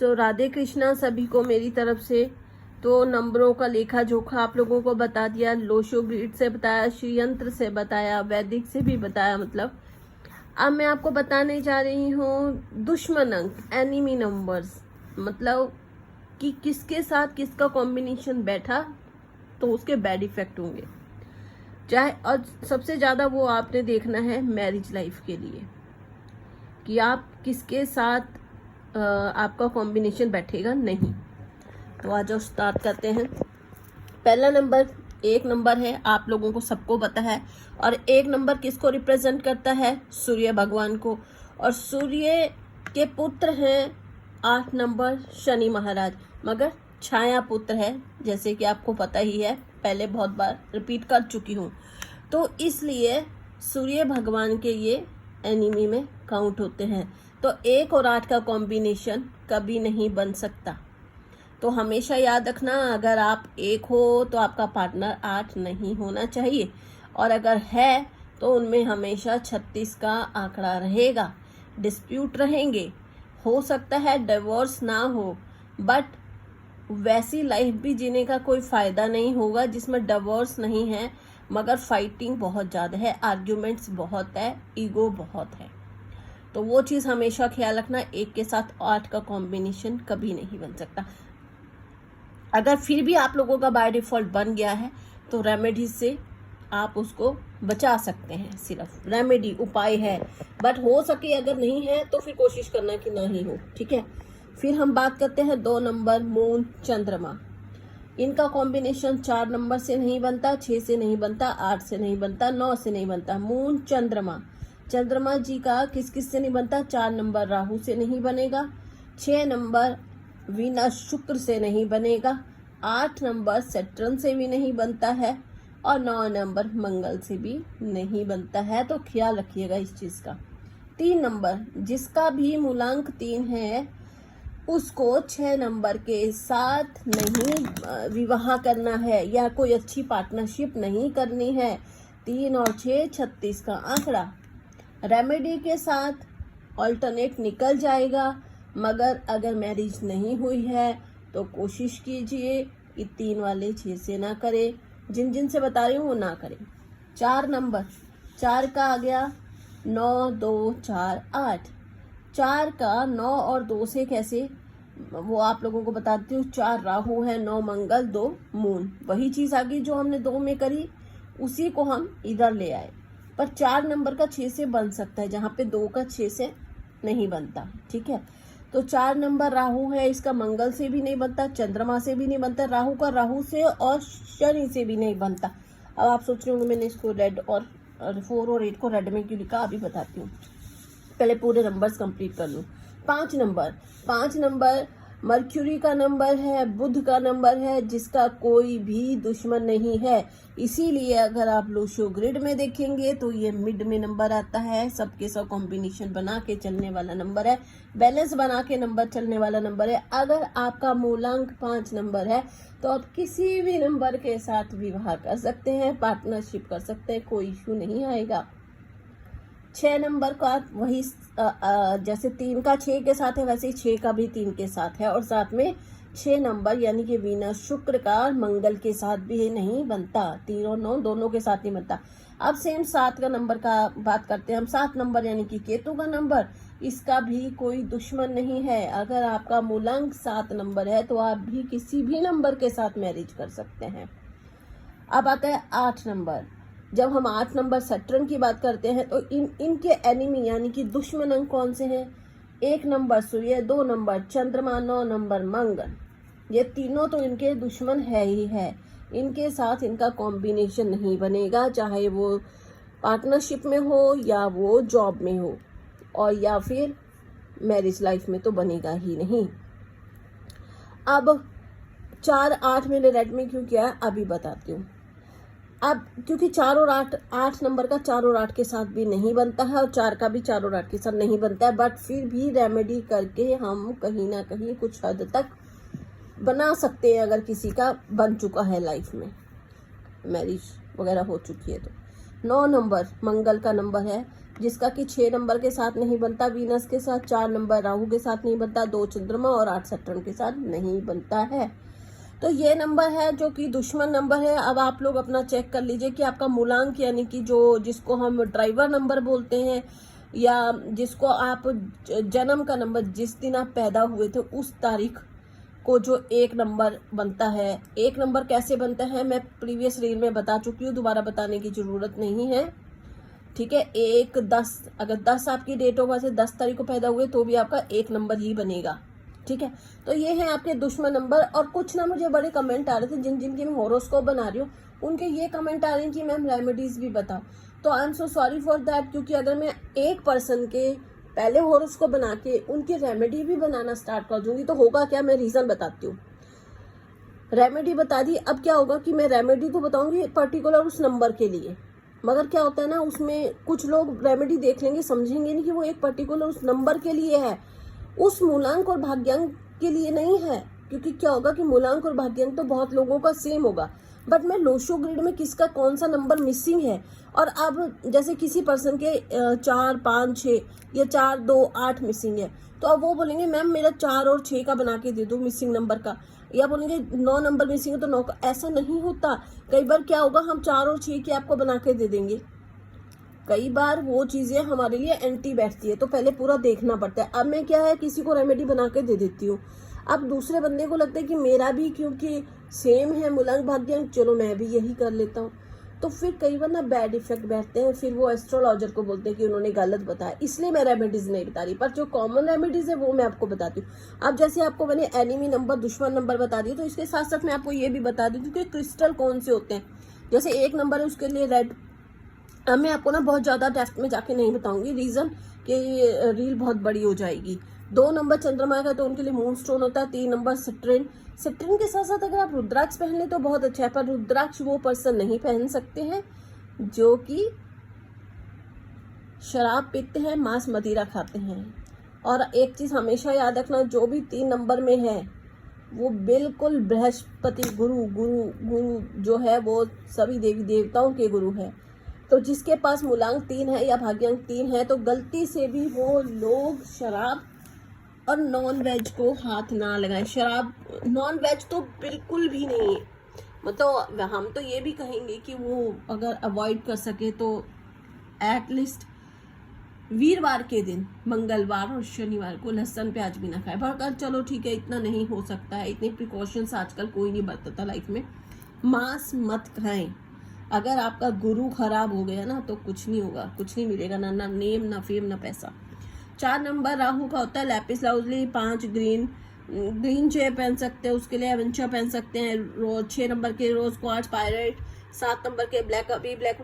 सो राधे कृष्णा सभी को मेरी तरफ से। तो नंबरों का लेखा जोखा आप लोगों को बता दिया, लोशो ग्रिड से बताया, श्रीयंत्र से बताया, वैदिक से भी बताया। मतलब अब मैं आपको बताने जा रही हूँ दुश्मन अंक, एनिमी नंबर्स, मतलब कि किसके साथ किसका कॉम्बिनेशन बैठा तो उसके बैड इफेक्ट होंगे। चाहे और सबसे ज़्यादा वो आपने देखना है मैरिज लाइफ के लिए कि आप किसके साथ आपका कॉम्बिनेशन बैठेगा नहीं। तो आज और स्टार्ट करते हैं। पहला नंबर, एक नंबर है, आप लोगों को सबको पता है। और एक नंबर किसको रिप्रेजेंट करता है? सूर्य भगवान को। और सूर्य के पुत्र हैं 8 नंबर शनि महाराज, मगर छाया पुत्र है, जैसे कि आपको पता ही है, पहले बहुत बार रिपीट कर चुकी हूँ। तो इसलिए सूर्य भगवान के ये एनिमी में काउंट होते हैं। तो 1 और 8 का कॉम्बिनेशन कभी नहीं बन सकता। तो हमेशा याद रखना, अगर आप 1 हो तो आपका पार्टनर 8 नहीं होना चाहिए, और अगर है तो उनमें हमेशा 36 का आंकड़ा रहेगा। डिस्प्यूट रहेंगे, हो सकता है डिवोर्स ना हो, बट वैसी लाइफ भी जीने का कोई फायदा नहीं होगा जिसमें डिवोर्स नहीं है, मगर फाइटिंग बहुत ज़्यादा है, आर्ग्यूमेंट्स बहुत है, ईगो बहुत है। तो वो चीज़ हमेशा ख्याल रखना, 1 के साथ 8 का कॉम्बिनेशन कभी नहीं बन सकता। अगर फिर भी आप लोगों का बाय डिफॉल्ट बन गया है तो रेमेडी से आप उसको बचा सकते हैं, सिर्फ रेमेडी उपाय है। बट हो सके अगर नहीं है तो फिर कोशिश करना कि ना ही हो, ठीक है। फिर हम बात करते हैं 2 नंबर मून चंद्रमा। इनका कॉम्बिनेशन 4 नंबर से नहीं बनता, 6 से नहीं बनता, 8 से नहीं बनता, 9 से नहीं बनता। मून चंद्रमा, चंद्रमा जी का किस किस से नहीं बनता? 4 नंबर राहु से नहीं बनेगा, 6 नंबर वीनस शुक्र से नहीं बनेगा, 8 नंबर सैटर्न से भी नहीं बनता है, और 9 नंबर मंगल से भी नहीं बनता है। तो ख्याल रखिएगा इस चीज़ का। 3 नंबर, जिसका भी मूलांक 3 है उसको 6 नंबर के साथ नहीं विवाह करना है या कोई अच्छी पार्टनरशिप नहीं करनी है। 3 और 6 36 का आंकड़ा। रेमेडी के साथ ऑल्टरनेट निकल जाएगा, मगर अगर मैरिज नहीं हुई है तो कोशिश कीजिए कि 3 वाले 6 से ना करें, जिन जिन से बता रही हूँ वो ना करें। 4 नंबर, 4 का आ गया 9 2 4 8। 4 का 9 और 2 से कैसे, वो आप लोगों को बताती हूँ। 4 राहु है, 9 मंगल, 2 मून, वही चीज़ आ गई जो हमने 2 में करी, उसी को हम इधर ले आए। पर 4 नंबर का 6 से बन सकता है, जहाँ पे 2 का 6 से नहीं बनता, ठीक है। तो 4 नंबर राहु है, इसका मंगल से भी नहीं बनता, चंद्रमा से भी नहीं बनता, राहु का राहु से और शनि से भी नहीं बनता। अब आप सोच रहे होंगे मैंने इसको रेड और 4 और 8 को रेड में क्यों लिखा, अभी बताती हूँ, पहले पूरे नंबर्स कंप्लीट कर लूँ। 5 नंबर, 5 नंबर मर्क्यूरी का नंबर है, बुध का नंबर है, जिसका कोई भी दुश्मन नहीं है। इसीलिए अगर आप लोशो ग्रिड में देखेंगे तो ये मिड में नंबर आता है, सबके सब कॉम्बिनेशन बना के चलने वाला नंबर है, बैलेंस बना के नंबर चलने वाला नंबर है। अगर आपका मूलांक 5 नंबर है तो आप किसी भी नंबर के साथ विवाह कर सकते हैं, पार्टनरशिप कर सकते हैं, कोई इशू नहीं आएगा। 6 नंबर का वही जैसे 3 का 6 के साथ है, वैसे ही 6 का भी 3 के साथ है, और साथ में 6 नंबर यानी कि वीनस शुक्र का मंगल के साथ भी नहीं बनता, 3 और 9 दोनों के साथ नहीं बनता। अब सेम 7 का नंबर का बात करते हैं हम। 7 नंबर यानी कि केतु का नंबर, इसका भी कोई दुश्मन नहीं है। अगर आपका मूलांक 7 नंबर है तो आप भी किसी भी नंबर के साथ मैरिज कर सकते हैं। अब आता है 8 नंबर। जब हम 8 नंबर सैटर्न की बात करते हैं तो इनके एनिमी यानी कि दुश्मन अंक कौन से हैं? 1 नंबर सूर्य, 2 नंबर चंद्रमा, 9 नंबर मंगल। ये तीनों तो इनके दुश्मन है ही है, इनके साथ इनका कॉम्बिनेशन नहीं बनेगा, चाहे वो पार्टनरशिप में हो या वो जॉब में हो, और या फिर मैरिज लाइफ में तो बनेगा ही नहीं। अब 4 8 मैंने रेड में क्यों किया है अभी बताती हूँ। अब क्योंकि 4 और 8 नंबर का 4 और 8 के साथ भी नहीं बनता है, और 4 का भी 4 और 8 के साथ नहीं बनता है, बट फिर भी रेमेडी करके हम कहीं ना कहीं कुछ हद तक बना सकते हैं, अगर किसी का बन चुका है लाइफ में, मैरिज वगैरह हो चुकी है तो। 9 नंबर मंगल का नंबर है, जिसका कि 6 नंबर के साथ नहीं बनता वीनस के साथ, 4 नंबर राहु के साथ नहीं बनता, 2 चंद्रमा और 8 सैटर्न के साथ नहीं बनता है। तो ये नंबर है जो कि दुश्मन नंबर है। अब आप लोग अपना चेक कर लीजिए कि आपका मूलांक यानी कि जिसको हम ड्राइवर नंबर बोलते हैं या जिसको आप जन्म का नंबर, जिस दिन आप पैदा हुए थे उस तारीख को जो 1 नंबर बनता है। 1 नंबर कैसे बनता है मैं प्रीवियस रील में बता चुकी हूँ, दोबारा बताने की जरूरत नहीं है, ठीक है। 1 10, अगर 10 आपकी डेट ऑफ बर्थ है, 10 तारीख को पैदा हुए तो भी आपका 1 नंबर ही बनेगा, ठीक है। तो ये है आपके दुश्मन नंबर। और कुछ ना मुझे बड़े कमेंट आ रहे थे जिनकी मैं हॉरोस्कोप बना रही हूँ, उनके ये कमेंट आ रहे हैं कि मैम रेमेडीज भी बताओ। तो I am so sorry for that, क्योंकि अगर मैं एक पर्सन के पहले हॉरोस्कोप बना के उनकी रेमेडी भी बनाना स्टार्ट कर दूंगी तो होगा क्या, मैं रीजन बताती हूँ। रेमेडी बता दी, अब क्या होगा कि मैं रेमेडी तो बताऊंगी पर्टिकुलर उस नंबर के लिए, मगर क्या होता है ना, उसमें कुछ लोग रेमेडी देख लेंगे, समझेंगे नहीं कि वो एक पर्टिकुलर उस नंबर के लिए है, उस मूलांक और भाग्यांक के लिए नहीं है। क्योंकि क्या होगा कि मूलांक और भाग्यांक तो बहुत लोगों का सेम होगा, बट मैं लोशो ग्रिड में किसका कौन सा नंबर मिसिंग है। और अब जैसे किसी पर्सन के 4 5 6 या 4 2 8 मिसिंग है, तो अब वो बोलेंगे मैम मेरा 4 और 6 का बना के दे दो मिसिंग नंबर का, या बोलेंगे 9 नंबर मिसिंग है तो 9 का। ऐसा नहीं होता। कई बार क्या होगा, हम 4 और 6 के आपको बना के दे देंगे, कई बार वो चीजें हमारे लिए एंटी बैठती है, तो पहले पूरा देखना पड़ता है। अब मैं क्या है, किसी को रेमेडी बना के दे देती हूँ, अब दूसरे बंदे को लगता है कि मेरा भी क्योंकि सेम है मूलांक भाग्यांक, चलो मैं भी यही कर लेता हूँ, तो फिर कई बार ना बैड इफेक्ट बैठते हैं, फिर वो एस्ट्रोलॉजर को बोलते हैं कि उन्होंने गलत बताया। इसलिए मैं रेमेडीज नहीं बता रही, पर जो कॉमन रेमेडीज है वो मैं आपको बताती हूँ। अब जैसे आपको मैंने एनिमी नंबर, दुश्मन नंबर बता दी, तो इसके साथ साथ मैं आपको ये भी बता दी कि क्रिस्टल कौन से होते हैं। जैसे 1 नंबर है उसके लिए रेड। अब मैं आपको ना बहुत ज्यादा डेप्थ में जाके नहीं बताऊंगी, रीजन कि रील बहुत बड़ी हो जाएगी। 2 नंबर चंद्रमा का तो उनके लिए मून स्टोन होता है। 3 नंबर सिट्रिन। सिट्रिन के साथ साथ अगर आप रुद्राक्ष पहन ले तो बहुत अच्छा है, पर रुद्राक्ष वो पर्सन नहीं पहन सकते हैं जो कि शराब पीते हैं, मांस मदिरा खाते हैं। और एक चीज हमेशा याद रखना, जो भी 3 नंबर में है वो बिल्कुल बृहस्पति गुरु जो है वो सभी देवी देवताओं के गुरु है। तो जिसके पास मूलांक 3 है या भाग्यांक 3 है तो गलती से भी वो लोग शराब और नॉन वेज को हाथ ना लगाएं। शराब नॉन वेज तो बिल्कुल भी नहीं है, मतलब हम तो ये भी कहेंगे कि वो अगर अवॉइड कर सके तो एटलीस्ट वीरवार के दिन, मंगलवार और शनिवार को लहसुन प्याज भी ना खाए। पर चलो ठीक है, इतना नहीं हो सकता है, इतने प्रिकॉशंस आजकल कोई नहीं बरतता लाइफ में। मांस मत खाएं। अगर आपका गुरु खराब हो गया ना तो कुछ नहीं होगा, कुछ नहीं मिलेगा, ना नेम ना फेम ना पैसा। 4 नंबर राहु का होता है लैपिस लाउजली। 5 ग्रीन चेयर पहन सकते हैं, उसके लिए एवेंचर पहन सकते हैं। 6 नंबर के रोज क्वार्ट्ज पायरेट। 7 नंबर के ब्लैक अभी ब्लैक।